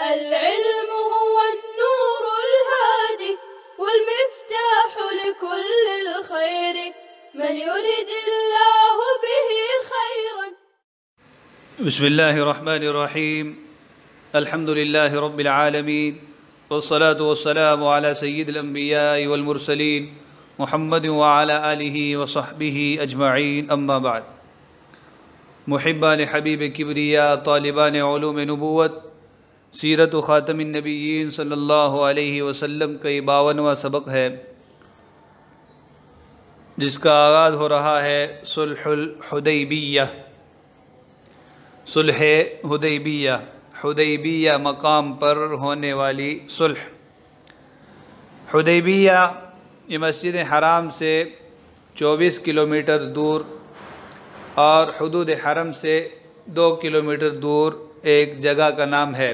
العلم هو النور الهادي والمفتاح لكل الخير من يرد الله به خيرا. بسم الله الرحمن الرحيم. الحمد لله رب العالمين، والصلاة والسلام على سيد الأنبياء والمرسلين محمد وعلى آله وصحبه أجمعين. أما بعد، محبان حبیب کبریا، طالبان علوم نبوت، سیرت خاتم النبیین صلی اللہ علیہ وسلم کا 52واں سبق ہے، جس کا آغاز ہو رہا ہے صلح الحدیبیہ. صلح حدیبیہ، حدیبیہ مقام پر ہونے والی صلح. حدیبیہ یہ مسجد حرام سے 24 کلومیٹر دور اور حدود حرم سے 2 کلومیٹر دور ایک جگہ کا نام ہے،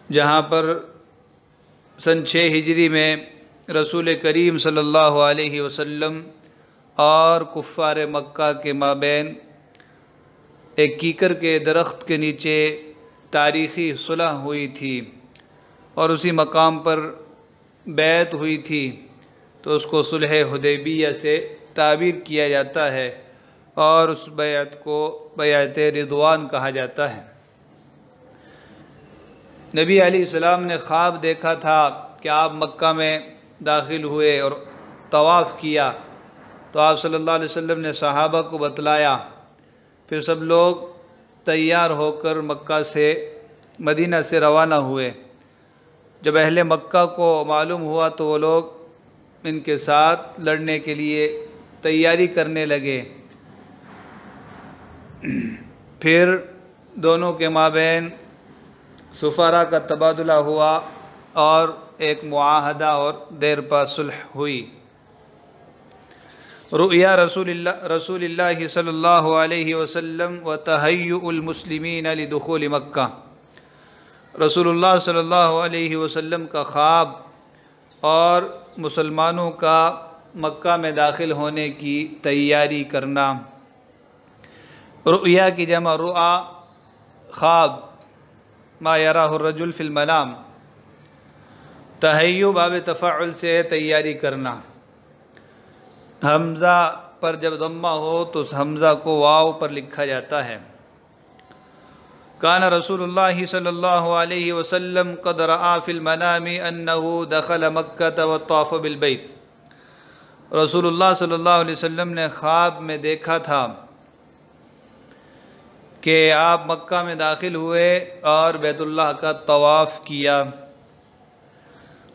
جہاں پر سن 6 ہجری میں رسول کریم صلی اللہ علیہ وسلم اور کفار مکہ کے مابین ایک کیکر کے درخت کے نیچے تاریخی صلح ہوئی تھی، اور اسی مقام پر بیعت ہوئی تھی، تو اس کو صلح حدیبیہ سے تعبیر کیا جاتا ہے، اور اس بیعت کو بیعت رضوان کہا جاتا ہے. نبی علیہ السلام نے خواب دیکھا تھا کہ آپ مکہ میں داخل ہوئے اور طواف کیا، تو آپ صلی اللہ علیہ وسلم نے صحابہ کو بتلایا. پھر سب لوگ تیار ہو کر مکہ سے مدینہ سے روانہ ہوئے. جب اہل مکہ کو معلوم ہوا تو وہ لوگ ان کے ساتھ لڑنے کے لیے تیاری کرنے لگے. پھر دونوں کے مابین سفراء کا تبادلہ ہوا اور ایک معاہدہ اور دیر پا صلح ہوئی. رؤیا رسول اللہ صلی اللہ علیہ وسلم و تہیؤ المسلمین لدخول مکہ. رسول اللہ صلی اللہ علیہ وسلم کا خواب اور مسلمانوں کا مکہ میں داخل ہونے کی تیاری کرنا. رؤیا کی جمع رؤا، خواب، ما یراہ الرجل فی المنام. تہیؤ باب تفاعل سے تیاری کرنا. حمزہ پر جب ضمہ ہو تو اس حمزہ کو واو پر لکھا جاتا ہے. کان رسول اللہ صلی اللہ علیہ وسلم قد رآ فی المنام انہ دخل مکہ وطاف بالبیت. رسول اللہ صلی اللہ علیہ وسلم نے خواب میں دیکھا تھا کہ آپ مکہ میں داخل ہوئے اور بیت اللہ کا طواف کیا.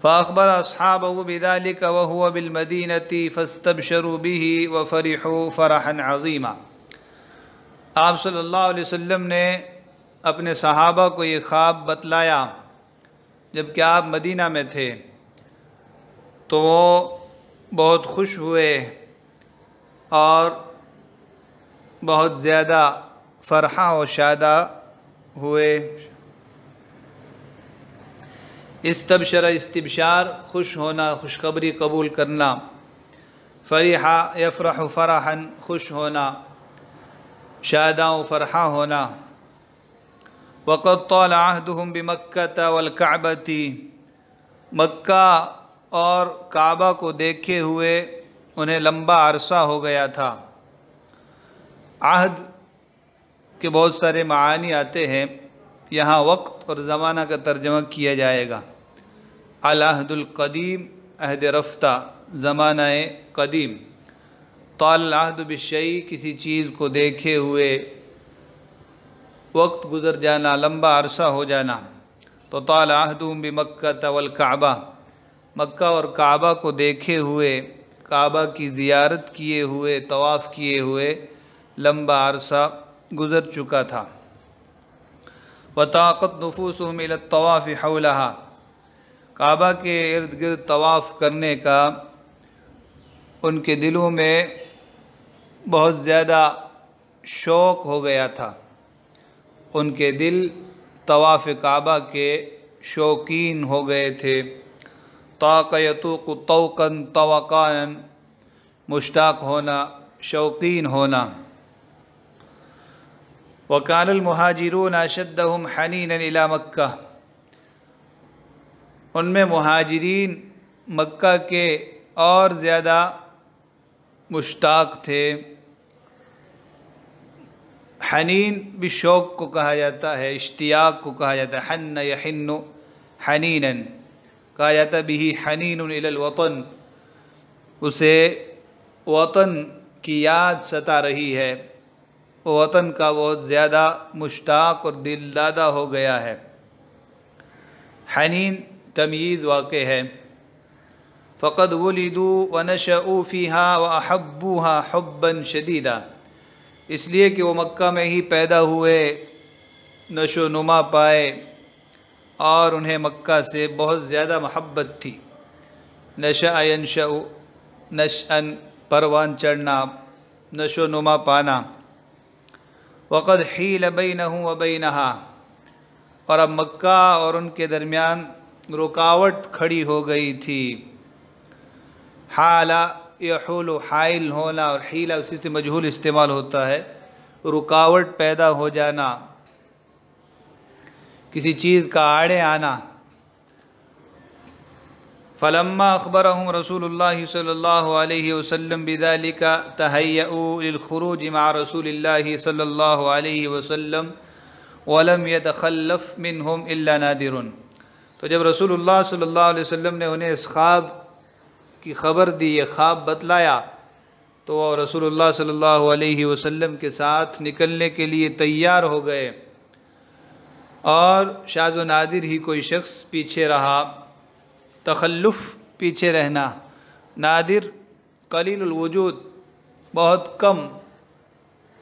فاخبر اصحابہ بذلک وہو بالمدینۃ فاستبشروا بہ وفرحوا فرحا عظیما. آپ صلی اللہ علیہ وسلم نے اپنے صحابہ کو یہ خواب بتلایا جبکہ آپ مدینہ میں تھے، تو وہ بہت خوش ہوئے اور بہت زیادہ فرحہ و شادہ ہوئے. استبشر، استبشار، خوش ہونا، خوشخبری قبول کرنا. فرحہ یفرح فرحا، خوش ہونا، شادہ و فرحہ ہونا. وقد طال عہدہم بمکہ والکعبۃ. مکہ اور کعبہ کو دیکھے ہوئے انہیں لمبا عرصہ ہو گیا تھا. عہد کے بہت سارے معانی آتے ہیں، یہاں وقت اور زمانہ کا ترجمہ کیا جائے گا. العہد القدیم، عہد رفتہ، زمانہ قدیم. طال العہد بالشیء، کسی چیز کو دیکھے ہوئے وقت گزر جانا، لمبا عرصہ ہو جانا. تو طال عہدہم بمکہ والکعبہ، مکہ اور کعبہ کو دیکھے ہوئے، کعبہ کی زیارت کیے ہوئے، طواف کیے ہوئے لمبا عرصہ گزر چکا تھا. وطاقت نفوسہم الی الطواف حولہا. کعبہ کے ارد گرد طواف کرنے کا ان کے دلوں میں بہت زیادہ شوق ہو گیا تھا. ان کے دل طواف کعبہ کے شوقین ہو گئے تھے. طاق یطوق طوقا طوقانا، مشتاق ہونا، شوقین ہونا. وَكَانَ الْمُهَاجِرُونَ أَشَدَّهُمْ حَنِينًا إِلَى مَكَّةَ، ان میں مہاجرین مکہ کے اور زیادہ مشتاق تھے۔ حنین بھی شوق کو کہا جاتا ہے، اشتیاق کو کہا جاتا ہے، حن یحن حنینا کہا جاتا ہے، بہ حنین الی الوطن، اسے وطن کی یاد ستا رہی ہے، وطن کا بہت زیادہ مشتاق اور دل دادہ ہو گیا ہے۔ حنین تمییز واقع ہے۔ فقد ولدوا ونشأوا فیہا واحبوہا حبا شدیدا، اس لیے کہ وہ مکہ میں ہی پیدا ہوئے، نشو و نما پائے اور انہیں مکہ سے بہت زیادہ محبت تھی۔ نشأ ینشأ، نشأن پروان چڑھنا، نشو و نما پانا۔ وقد حیل بینہ وبینہا، اور اب مکہ اور ان کے درمیان رکاوٹ کھڑی ہو گئی تھی۔ حال یحول، حائل ہونا، اور حیلہ اسی سے مجہول استعمال ہوتا ہے، رکاوٹ پیدا ہو جانا، کسی چیز کا آڑے آنا۔ فلما اخبرهم رسول اللہ صلی اللہ علیہ وسلم بذلك تہیئوا للخروج مع رسول اللہ صلی اللہ علیہ وسلم ولم يتخلف منهم الا نادر، تو جب رسول اللہ صلی اللہ علیہ وسلم نے انہیں اس خواب کی خبر دی، یہ خواب بتلایا، تو وہ رسول اللہ صلی اللہ علیہ وسلم کے ساتھ نکلنے کے لیے تیار ہو گئے، اور شاذ و نادر ہی کوئی شخص پیچھے رہا۔ تخلف پیچھے رہنا، نادر قلیل الوجود، بہت کم،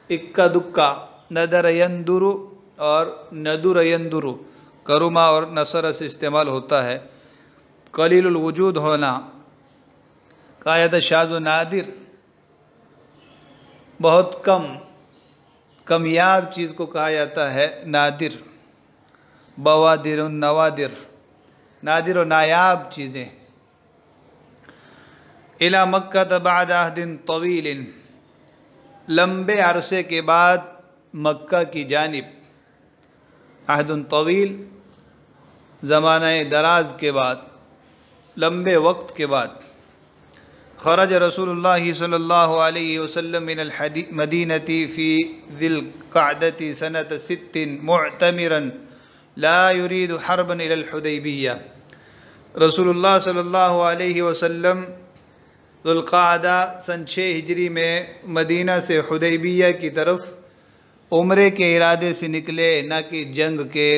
اکا دکا، ندر یندر اور ندر یندر کرما اور نصر سے استعمال ہوتا ہے۔ قلیل الوجود ہونا، کہا جاتا ہے شاذ و نادر، بہت کم، کمیاب چیز کو کہا جاتا ہے نادر۔ بوادر النوادر، نادر و نایاب چیزیں۔ الی مکہ بعد عہد طویل، لمبے عرصے کے بعد مکہ کی جانب، عہد طویل زمانہ دراز کے بعد، لمبے وقت کے بعد۔ خرج رسول اللہ صلی اللہ علیہ وسلم من المدینۃ فی ذی القعدۃ سنۃ 6 معتمرا لا يريد حربا الى الحدیبیہ، رسول اللہ صلی اللہ علیہ وسلم ذو القعدہ سن 6 ہجری میں مدینہ سے حدیبیہ کی طرف عمرے کے ارادے سے نکلے، نہ کہ جنگ کے۔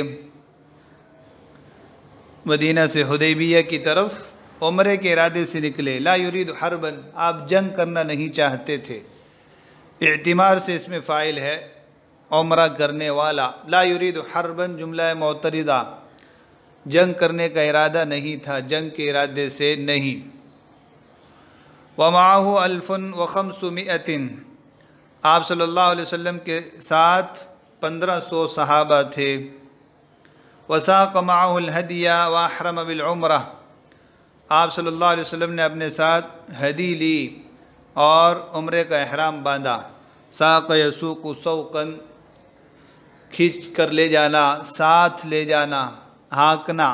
مدینہ سے حدیبیہ کی طرف عمرے کے ارادے سے نکلے، لا یرید حربا، آپ جنگ کرنا نہیں چاہتے تھے۔ اعتمار سے اس میں فاعل ہے، عمرہ کرنے والا۔ لا یرید حربا جملہ معترضہ، جنگ کرنے کا ارادہ نہیں تھا، جنگ کے ارادے سے نہیں۔ ومعہ 1500، آپ صلی اللہ علیہ وسلم کے ساتھ 1500 صحابہ تھے۔ وساق معہ الہدی واحرم بالعمرہ، آپ صلی اللہ علیہ وسلم نے اپنے ساتھ ہدی لی اور عمرے کا احرام باندھا۔ ساق یسوق سوقا، کھینچ کر لے جانا، ساتھ لے جانا، ہانکنا،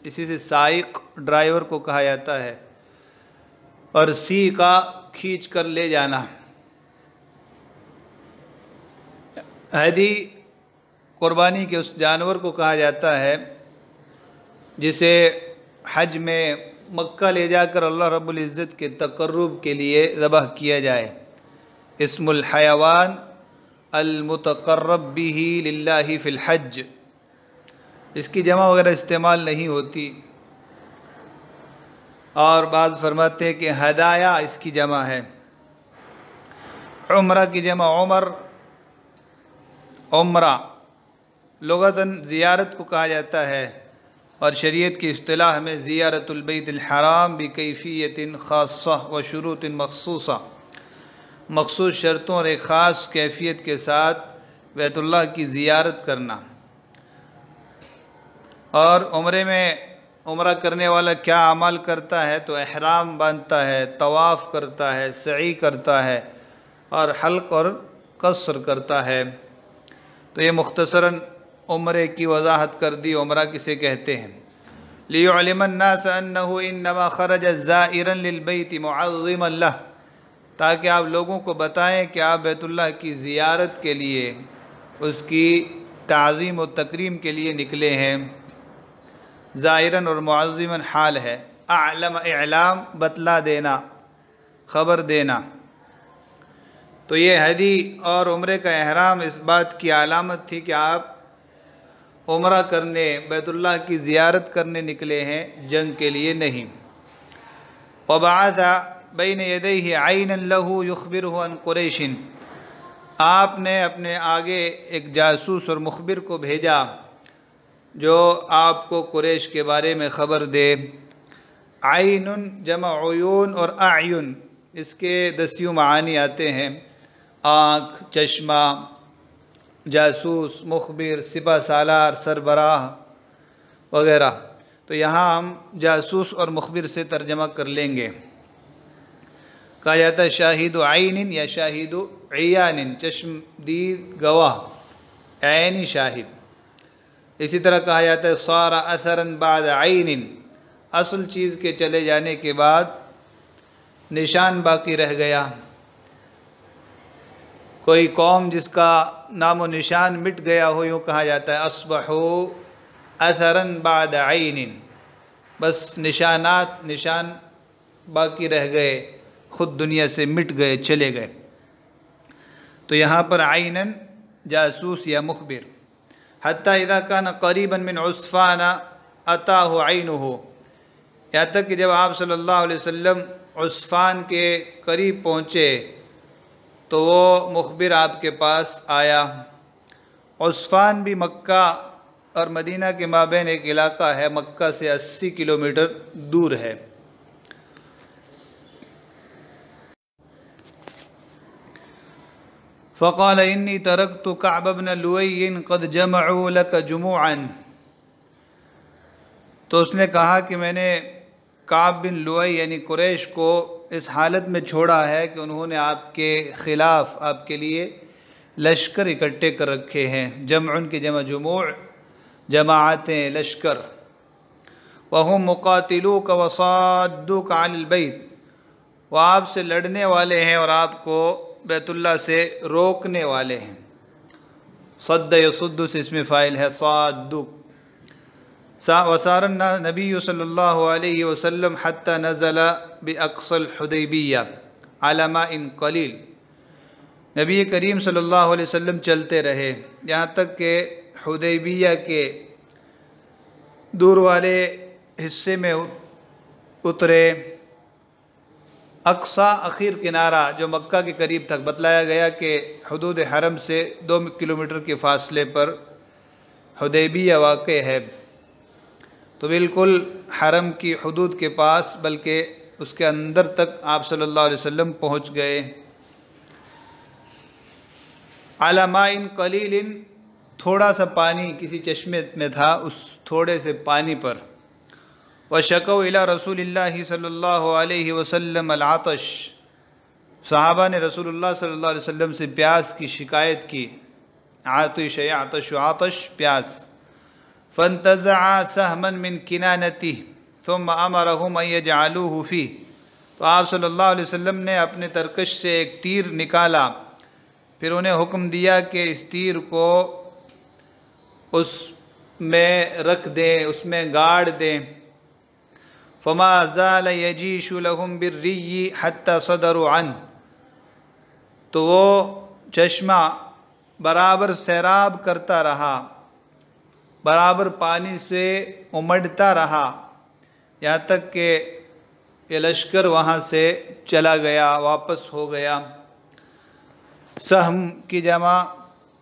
اسی سے سائق ڈرائیور کو کہا جاتا ہے، اور سی کا کھینچ کر لے جانا۔ ہدی قربانی کے اس جانور کو کہا جاتا ہے جسے حج میں مکہ لے جا کر اللہ رب العزت کے تقرب کے لیے ذبح کیا جائے۔ اسم الحیوان المتقرب به للہ فی الحج، اس کی جمع وغیرہ استعمال نہیں ہوتی، اور بعض فرماتے ہیں کہ ہدایا اس کی جمع ہے۔ عمرہ کی جمع عمر، عمرہ لغتاً زیارت کو کہا جاتا ہے، اور شریعت کی اصطلاح میں زیارت البیت الحرام بکیفیت خاصہ و شروط مخصوصہ، مخصوص شرطوں اور ایک خاص کیفیت کے ساتھ بیت اللہ کی زیارت کرنا۔ اور عمرے میں عمرہ کرنے والا کیا اعمال کرتا ہے؟ تو احرام باندھتا ہے، طواف کرتا ہے، سعی کرتا ہے، اور حلق اور قصر کرتا ہے۔ تو یہ مختصراً عمرے کی وضاحت کر دی، عمرہ کسے کہتے ہیں۔ لِيُعْلِمَ النَّاسَ أَنَّهُ إِنَّمَا خَرَجَ زَائِرًا لِلْبَيْتِ مُعَظِّمًا لَهُ، تاکہ آپ لوگوں کو بتائیں کہ آپ بیت اللہ کی زیارت کے لیے، اس کی تعظیم و تکریم کے لیے نکلے ہیں۔ زائراً اور معظماً حال ہے۔ اعلم، اعلام بتلا دینا، خبر دینا۔ تو یہ حجی اور عمرے کا احرام اس بات کی علامت تھی کہ آپ عمرہ کرنے، بیت اللہ کی زیارت کرنے نکلے ہیں، جنگ کے لیے نہیں۔ وَبَعَثَ بَيْنَ يَدَيْهِ عَيْنًا لَهُ يُخْبِرُهُ عَنْ قُرَيْشٍ، آپ نے اپنے آگے ایک جاسوس اور مخبر کو بھیجا جو آپ کو قریش کے بارے میں خبر دے۔ عین جمع عیون اور اعین، اس کے 10 معانی آتے ہیں: آنکھ، چشمہ، جاسوس، مخبر، سپہ سالار، سربراہ وغیرہ۔ تو یہاں ہم جاسوس اور مخبر سے ترجمہ کر لیں گے۔ کہا جاتا ہے شاہد عین یا شاہد عیان، چشم دید گواہ، عینی شاہد۔ اسی طرح کہا جاتا ہے صار اثرا بعد عین، اصل چیز کے چلے جانے کے بعد نشان باقی رہ گیا۔ کوئی قوم جس کا نام و نشان مٹ گیا ہو، یوں کہا جاتا ہے اصبحوا اثرا بعد عین، بس نشان باقی رہ گئے، خود دنیا سے مٹ گئے، چلے گئے۔ تو یہاں پر عیناً جاسوس یا مخبر۔ حتیٰ اذا کان قریبا من عسفان اتاہ عینہ، یہاں تک کہ جب آپ صلی اللہ علیہ وسلم عسفان کے قریب پہنچے تو وہ مخبر آپ کے پاس آیا۔ عسفان بھی مکہ اور مدینہ کے مابین ایک علاقہ ہے، مکہ سے 80 کلومیٹر دور ہے۔ فقال انی ترکت کعب بن لؤی قد جمعوا لک جموعا، تو اس نے کہا کہ میں نے کعب بن لؤی یعنی قریش کو اس حالت میں چھوڑا ہے کہ انہوں نے آپ کے خلاف، آپ کے لیے لشکر اکٹھے کر رکھے ہیں۔ جمع کی جمع جموع، جماعتیں، لشکر۔ وَهُمْ مُقَاتِلُوكَ وَصَادُّوكَ عَنِ الْبَيْتِ، وہ آپ سے لڑنے والے ہیں اور آپ کو بیت اللہ سے روکنے والے ہیں۔ صد یصد سے اسم فاعل ہے، صادُّک۔ وسار النبی صلی اللہ علیہ وسلم حتی نزل باقصى الحدیبیہ علی ماء قلیل، نبی کریم صلی اللہ علیہ وسلم چلتے رہے یہاں تک کہ حدیبیہ کے دور والے حصے میں اترے۔ اقصی اخیر کنارہ جو مکہ کے قریب تک، بتلایا گیا کہ حدود حرم سے 2 کلومیٹر کے فاصلے پر حدیبیہ واقع ہے، تو بالکل حرم کی حدود کے پاس، بلکہ اس کے اندر تک آپ صلی اللہ علیہ وسلم پہنچ گئے۔ علی ماء قلیل، تھوڑا سا پانی کسی چشمے میں تھا، اس تھوڑے سے پانی پر۔ وشکوا الی رسول اللہ صلی اللہ علیہ وسلم العطش، صحابہ نے رسول اللہ صلی اللہ علیہ وسلم سے پیاس کی شکایت کی۔ عاطش یعطش عطش، پیاس۔ فانتزع سہما من کنانتہ ثم امرهم ان یجعلوہ فیہ، تو آپ صلی اللہ علیہ وسلم نے اپنے ترکش سے ایک تیر نکالا، پھر انہیں حکم دیا کہ اس تیر کو اس میں رکھ دیں، اس میں گاڑ دیں۔ فما زال یجیش لهم بالری حتی صدروا عنہ، تو وہ چشمہ برابر سیراب کرتا رہا، برابر پانی سے امڑتا رہا، یہاں تک کہ یہ لشکر وہاں سے چلا گیا، واپس ہو گیا۔ سہم کی جمع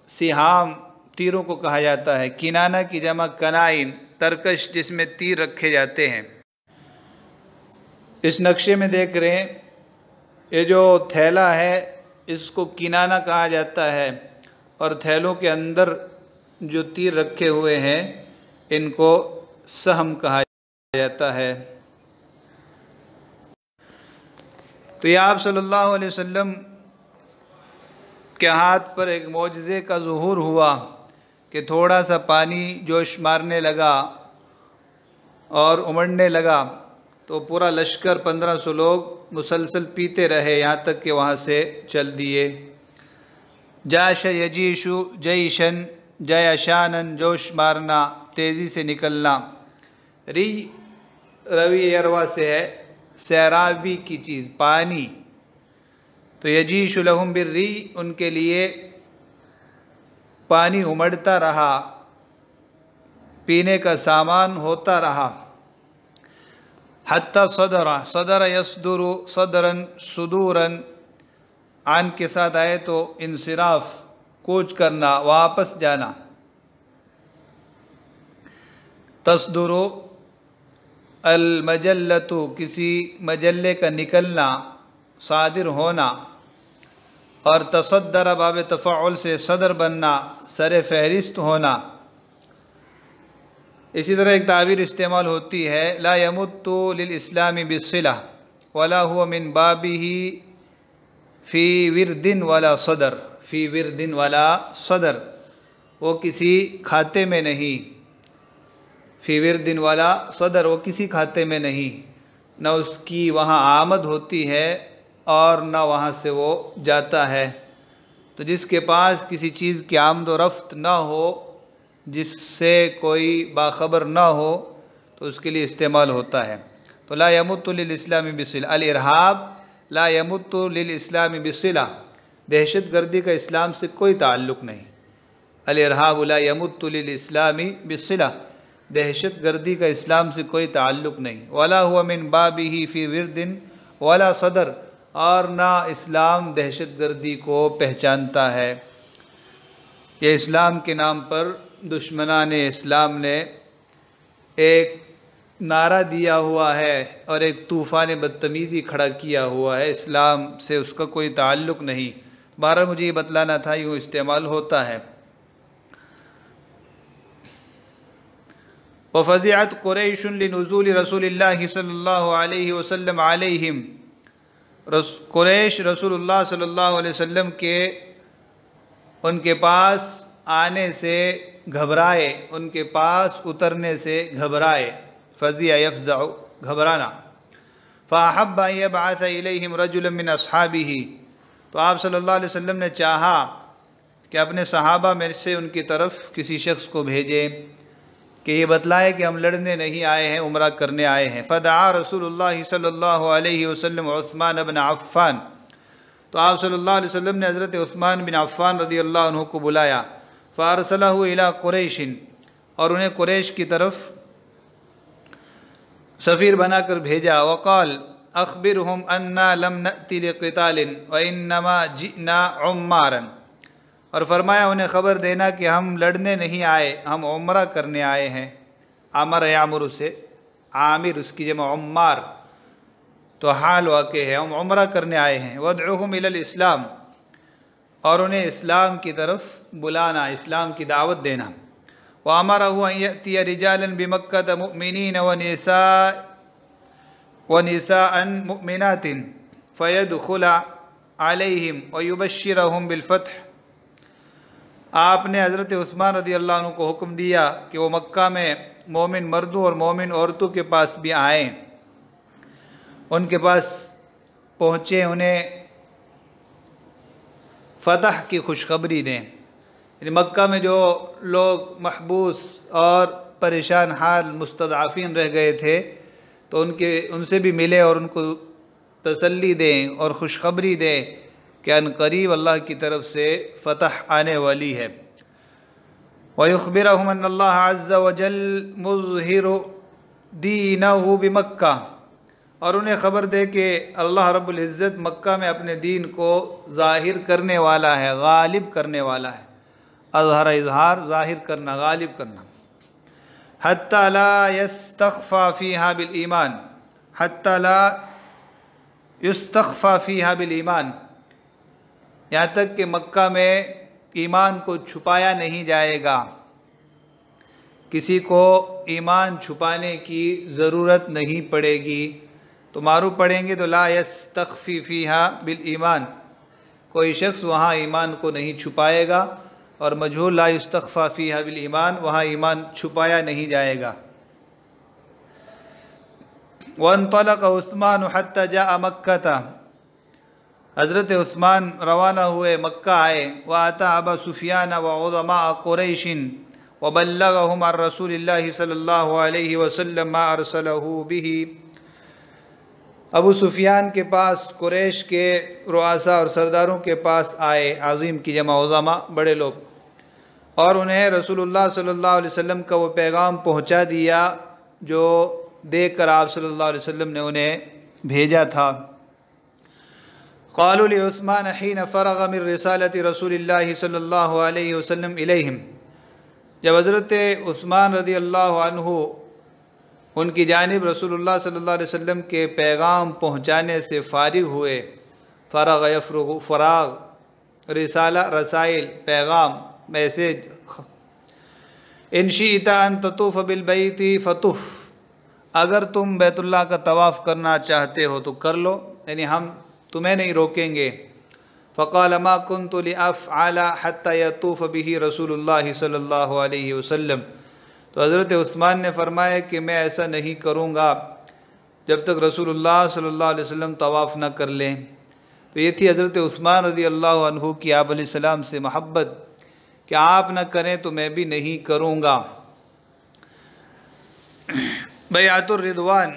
سہام، تیروں کو کہا جاتا ہے۔ کنانہ کی جمع کنائن، ترکش جس میں تیر رکھے جاتے ہیں۔ اس نقشے میں دیکھ رہے ہیں، یہ جو تھیلا ہے اس کو کنانہ کہا جاتا ہے، اور تھیلوں کے اندر جو تیر رکھے ہوئے ہیں ان کو سہم کہا جاتا ہے۔ تو یہ آپ صلی اللہ علیہ وسلم کے ہاتھ پر ایک معجزے کا ظہور ہوا کہ تھوڑا سا پانی جوش مارنے لگا اور امڑنے لگا تو پورا لشکر 1500 لوگ مسلسل پیتے رہے یہاں تک کہ وہاں سے چل دیے۔ جاش یجیشو جیشن، جیشانن جوش مارنا، تیزی سے نکلنا۔ ری روی یروا سے ہے سیرابی کی چیز، پانی، تو یجیش لہم بالری، ان کے لیے پانی امڑتا رہا، پینے کا سامان ہوتا رہا۔ حتی صدر یصدر صدرن صدورن، عن کے ساتھ آئے تو انصراف، کوچ کرنا، واپس جانا۔ تصدر المجلۃ، کسی مجلے کا نکلنا، صادر ہونا۔ اور تصدر باب تفاعل سے صدر بننا، سر فہرست ہونا۔ اسی طرح ایک تعبیر استعمال ہوتی ہے لا یمت للاسلام بالصلہ ولا هو من بابہ فی ورد ولا صدر، فی ورد ولا صدر، وہ کسی کھاتے میں نہیں، فی ورد ولا صدر، وہ کسی کھاتے میں نہیں، نہ اس کی وہاں آمد ہوتی ہے اور نہ وہاں سے وہ جاتا ہے۔ تو جس کے پاس کسی چیز کی آمد و رفت نہ ہو، جس سے کوئی باخبر نہ ہو، تو اس کے لیے استعمال ہوتا ہے۔ تو لا یمت للاسلام بصلہ، الارہاب لا یمت للاسلام بصلہ، دہشت گردی کا اسلام سے کوئی تعلق نہیں۔ الارہاب لا یمت للاسلام بصلہ، دہشت گردی کا اسلام سے کوئی تعلق نہیں۔ ولا هو من بابہ فی ورد ولا صدر، اور نہ اسلام دہشت گردی کو پہچانتا ہے۔ یہ اسلام کے نام پر دشمنان اسلام نے ایک نعرہ دیا ہوا ہے اور ایک طوفان بدتمیزی کھڑا کیا ہوا ہے، اسلام سے اس کا کوئی تعلق نہیں۔ بہرحال مجھے یہ بتلانا تھا، یوں استعمال ہوتا ہے۔ وَفَزِعَتْ قُرَيْشٌ لِنُزُولِ رسول اللہ صلی اللہ علیہ وسلم علیہم، قریش رسول اللہ صلی اللہ علیہ وسلم کے ان کے پاس آنے سے گھبرائے، ان کے پاس اترنے سے گھبرائے۔ فزع یفزع، گھبرانا۔ فأحب أن يبعث إليهم رجلا من أصحابه، تو آپ صلی اللہ علیہ وسلم نے چاہا کہ اپنے صحابہ میں سے ان کی طرف کسی شخص کو بھیجے کہ یہ بتلائے کہ ہم لڑنے نہیں آئے ہیں، عمرہ کرنے آئے ہیں۔ فدعا رسول اللہ صلی اللہ علیہ وسلم عثمان بن عفان، تو آپ صلی اللہ علیہ وسلم نے حضرت عثمان بن عفان رضی اللہ عنہ کو بلایا۔ فارسلہ الی قریش، اور انہیں قریش کی طرف سفیر بنا کر بھیجا۔ وقال اخبرہم انا لم نأتی لقتال وانما جئنا عمارا، اور فرمایا انہیں خبر دینا کہ ہم لڑنے نہیں آئے، ہم عمرہ کرنے آئے ہیں۔ عمر یعمر سے عامر، اس کی جمع عمار، تو حال واقع ہے، ہم عمرہ کرنے آئے ہیں۔ وادعوہم الی الاسلام، اور انہیں اسلام کی طرف بلانا، اسلام کی دعوت دینا۔ وامرہ ان یأتی رجالا بمکہ مؤمنین ونساء مؤمنات فیدخل علیہم ویبشرہم بالفتح، آپ نے حضرت عثمان رضی اللہ عنہ کو حکم دیا کہ وہ مکہ میں مومن مردوں اور مومن عورتوں کے پاس بھی آئیں، ان کے پاس پہنچیں، انہیں فتح کی خوشخبری دیں۔ یعنی مکہ میں جو لوگ محبوس اور پریشان حال مستضعفین رہ گئے تھے تو ان سے بھی ملے اور ان کو تسلی دیں اور خوشخبری دیں کہ ان قریب اللہ کی طرف سے فتح آنے والی ہے۔ وَيُخْبِرَهُمْ أَنَّ اللَّهَ عَزَّ وَجَلَّ مُظْهِرُ دِينَهُ بِمَكَّةِ، اور انہیں خبر دے کہ اللہ رب العزت مکہ میں اپنے دین کو ظاہر کرنے والا ہے، غالب کرنے والا ہے۔ اظہر، اظہار، ظاہر کرنا، غالب کرنا۔ حَتَّى لَا يَسْتَخْفَى فِيهَا بِالْإِيمَانِ، حَتَّى لَا يُسْتَخْفَى فِيهَا بِالْإِيمَانِ، یہاں تک کہ مکہ میں ایمان کو چھپایا نہیں جائے گا، کسی کو ایمان چھپانے کی ضرورت نہیں پڑے گی۔ تو معروف پڑھیں گے تو لا یستخفی فیہا بالایمان، کوئی شخص وہاں ایمان کو نہیں چھپائے گا، اور مجہول لا یستخفی فیہا بالایمان، وہاں ایمان چھپایا نہیں جائے گا۔ وانطلق عثمان حتی جاء مکہ، حضرت عثمان روانہ ہوئے، مکہ آئے۔ وَأَتَى أَبَا سُفْيَانَ وَعُظَمَاءَ قُرَيْشٍ وَبَلَّغَهُمْ عَنْ رَسُولِ اللَّهِ صلی اللہ علیہ وسلم ما أرسله به۔ ابو سفیان کے پاس قریش کے رؤساء اور سرداروں کے پاس آئے، عظیم کی جمع عظماء، بڑے لوگ، اور انہیں رسول اللہ صلی اللہ علیہ وسلم کا وہ پیغام پہنچا دیا جو دے کر آپ صلی اللہ علیہ وسلم نے انہیں بھیجا تھا۔ قالوا لعثمان حين فرغ من رسالة رسول اللہ صلی اللہ علیہ وسلم الیہم، جب حضرت عثمان رضی اللہ عنہ ان کی جانب رسول اللہ صلی اللہ علیہ وسلم کے پیغام پہنچانے سے فارغ ہوئے، فرغ یفرغ، فراغ، رسالہ رسائل، پیغام، میسیج، ان شئت ان تطوف بالبیت فطف، اگر تم بیت اللہ کا طواف کرنا چاہتے ہو تو کر لو، یعنی ہم تمہیں نہیں روکیں گے۔ فقال ما كنت لأفعل حتى يطوف به رسول اللہ صلی اللہ علیہ وسلم، تو حضرت عثمان نے فرمایا کہ میں ایسا نہیں کروں گا جب تک رسول اللہ صلی اللہ علیہ وسلم طواف نہ کر لیں۔ تو یہ تھی حضرت عثمان رضی اللہ عنہ کی آپ علیہ السلام سے محبت کہ آپ نہ کریں تو میں بھی نہیں کروں گا۔ بیعت الرضوان،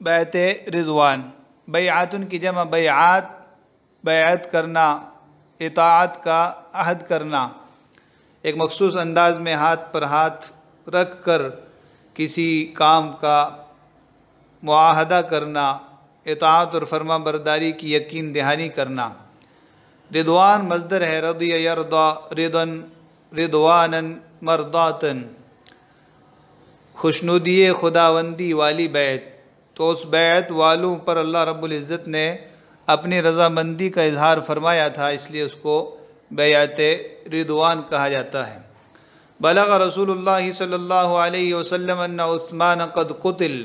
بیعت رضوان، بیعاتن کی جمع بیعات، بیعت کرنا، اطاعت کا عہد کرنا، ایک مخصوص انداز میں ہاتھ پر ہاتھ رکھ کر کسی کام کا معاہدہ کرنا، اطاعت اور فرما برداری کی یقین دہانی کرنا۔ رضوان مصدر ہے، رضی یرضا، رضن، رضوانا مرضاتن، خوشنودی خداوندی والی بیعت۔ تو اس بیعت والوں پر اللہ رب العزت نے اپنی رضامندی کا اظہار فرمایا تھا، اس لیے اس کو بیعت رضوان کہا جاتا ہے۔ بلغ رسول اللہ صلی اللہ علیہ وسلم ان عثمان قد قتل،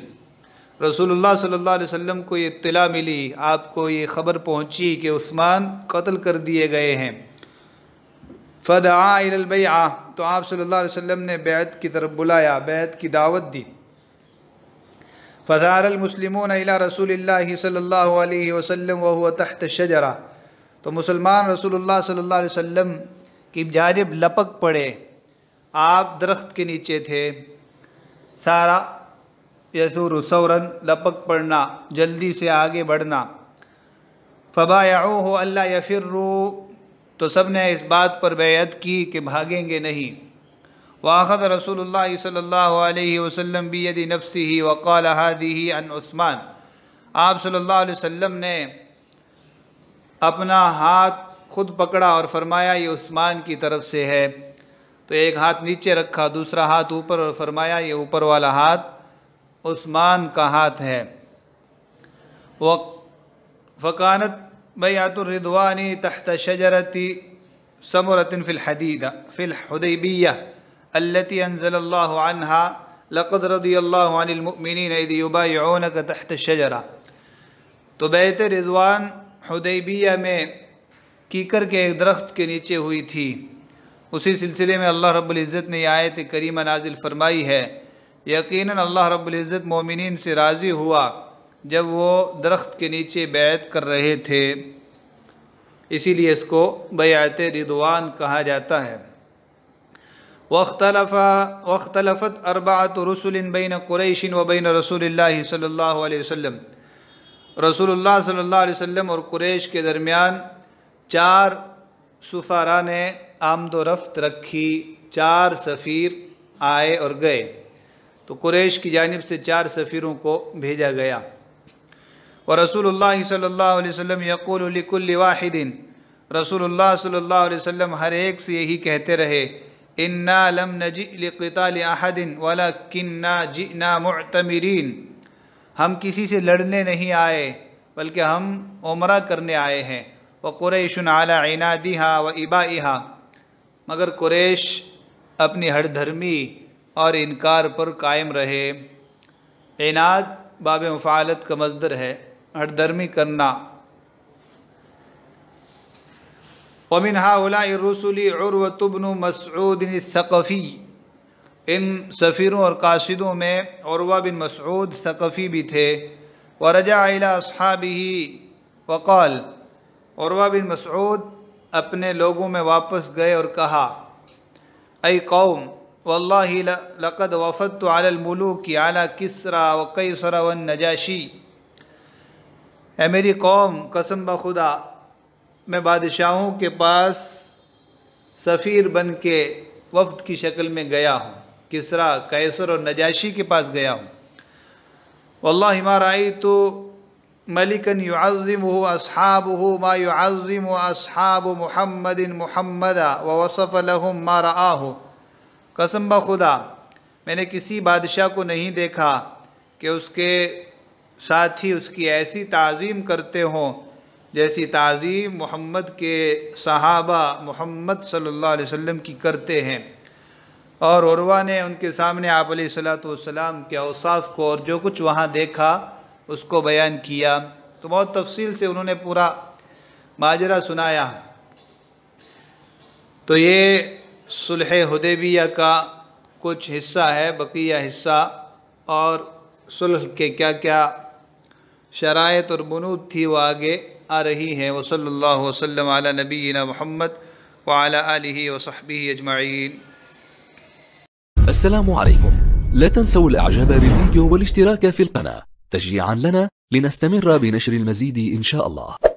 رسول اللہ صلی اللہ علیہ وسلم کو یہ اطلاع ملی، آپ کو یہ خبر پہنچی کہ عثمان قتل کر دیے گئے ہیں۔ فدعا الی البیعہ، تو آپ صلی اللہ علیہ وسلم نے بیعت کی طرف بلایا، بیعت کی دعوت دی۔ فثار المسلمون الی رسول اللہ صلی اللہ علیہ وسلم وهو تحت الشجرہ، تو مسلمان رسول اللہ صلی اللہ علیہ وسلم کی جانب لپک پڑے، آپ درخت کے نیچے تھے۔ سارا یثور ثوراً، لپک پڑنا، جلدی سے آگے بڑھنا۔ فبایعوہ الا یفروا، تو سب نے اس بات پر بیعت کی کہ بھاگیں گے نہیں۔ وَأَخَذَ رسول اللہ صلی اللہ علیہ وسلم بِيَدِ نَفْسِهِ وَقَالَ هَذِهِ عَنْ عثمان، آپ صلی اللہ علیہ وسلم نے اپنا ہاتھ خود پکڑا اور فرمایا یہ عثمان کی طرف سے ہے۔ تو ایک ہاتھ نیچے رکھا، دوسرا ہاتھ اوپر، اور فرمایا یہ اوپر والا ہاتھ عثمان کا ہاتھ ہے۔ فَكَانَتْ بَيْعَةُ الرِّضْوَانِ تَحْتَ شَجَرَةِ سَمُرَةٍ فِي الْحُدَيْبِيَّةِ التي انزل اللہ عنہا لقد رضی اللہ عن المؤمنین اذ یبایعونک تحت الشجرہ، تو بیعت رضوان حدیبیہ میں کیکر کے ایک درخت کے نیچے ہوئی تھی۔ اسی سلسلے میں اللہ رب العزت نے یہ آیت کریمہ نازل فرمائی ہے، یقیناً اللہ رب العزت مومنین سے راضی ہوا جب وہ درخت کے نیچے بیعت کر رہے تھے، اسی لیے اس کو بیعت رضوان کہا جاتا ہے۔ واختلفت اربعۃ رسل بین قریش و بین رسول اللہ صلی اللہ علیہ وسلم، رسول اللہ صلی اللہ علیہ وسلم اور قریش کے درمیان 4 سفراء نے آمد و رفت رکھی، 4 سفیر آئے اور گئے، تو قریش کی جانب سے 4 سفیروں کو بھیجا گیا۔ ورسول اللہ صلی اللہ علیہ وسلم یقول لکل واحد، رسول اللہ صلی اللہ علیہ وسلم ہر ایک سے یہی کہتے رہے، انا لم نجئ لقتال احد ولکننا جئنا معتمرین، ہم کسی سے لڑنے نہیں آئے بلکہ ہم عمرہ کرنے آئے ہیں۔ وقریش علی عنادها وابائها، مگر قریش اپنی ہر دھرمی اور انکار پر قائم رہے۔ عناد باب مفعالت کا مصدر ہے، ہر دھرمی کرنا۔ ومن هؤلاء الرسل عروة بن مسعود الثقفی، ان سفیروں اور قاصدوں میں عروہ بن مسعود ثقفی بھی تھے۔ ورجع الى اصحابہ وقال، عروہ بن مسعود اپنے لوگوں میں واپس گئے اور کہا، اے قوم، واللہ لقد وفدت علی الملوک علی کسری وقیصر والنجاشی، اے میری قوم، قسم بخدا میں بادشاہوں کے پاس سفیر بن کے وفد کی شکل میں گیا ہوں، کسریٰ، قیصر اور نجاشی کے پاس گیا ہوں۔ واللہ ما رأیت ملکا یعظمہ اصحابہ ما یعظم اصحاب محمد محمدا ووصف لهم ما رآہ، قسم بخدا میں نے کسی بادشاہ کو نہیں دیکھا کہ اس کے ساتھی اس کی ایسی تعظیم کرتے ہوں جیسی تعظیم محمد کے صحابہ محمد صلی اللہ علیہ وسلم کی کرتے ہیں۔ اور عروہ نے ان کے سامنے آپ علیہ السلام کے اوصاف کو اور جو کچھ وہاں دیکھا اس کو بیان کیا، تو بہت تفصیل سے انہوں نے پورا ماجرا سنایا۔ تو یہ صلح حدیبیہ کا کچھ حصہ ہے، بقیہ حصہ اور صلح کے کیا کیا شرائط اور بنود تھی وہ آگے آ رہی ہیں۔ وصلی اللہ وسلم علی نبینا محمد وعلی آلہ وصحبہ اجمعین۔ السلام عليكم، لا تنسوا الاعجاب بالفيديو والاشتراك في القناة تشجيعا لنا لنستمر بنشر المزيد إن شاء الله.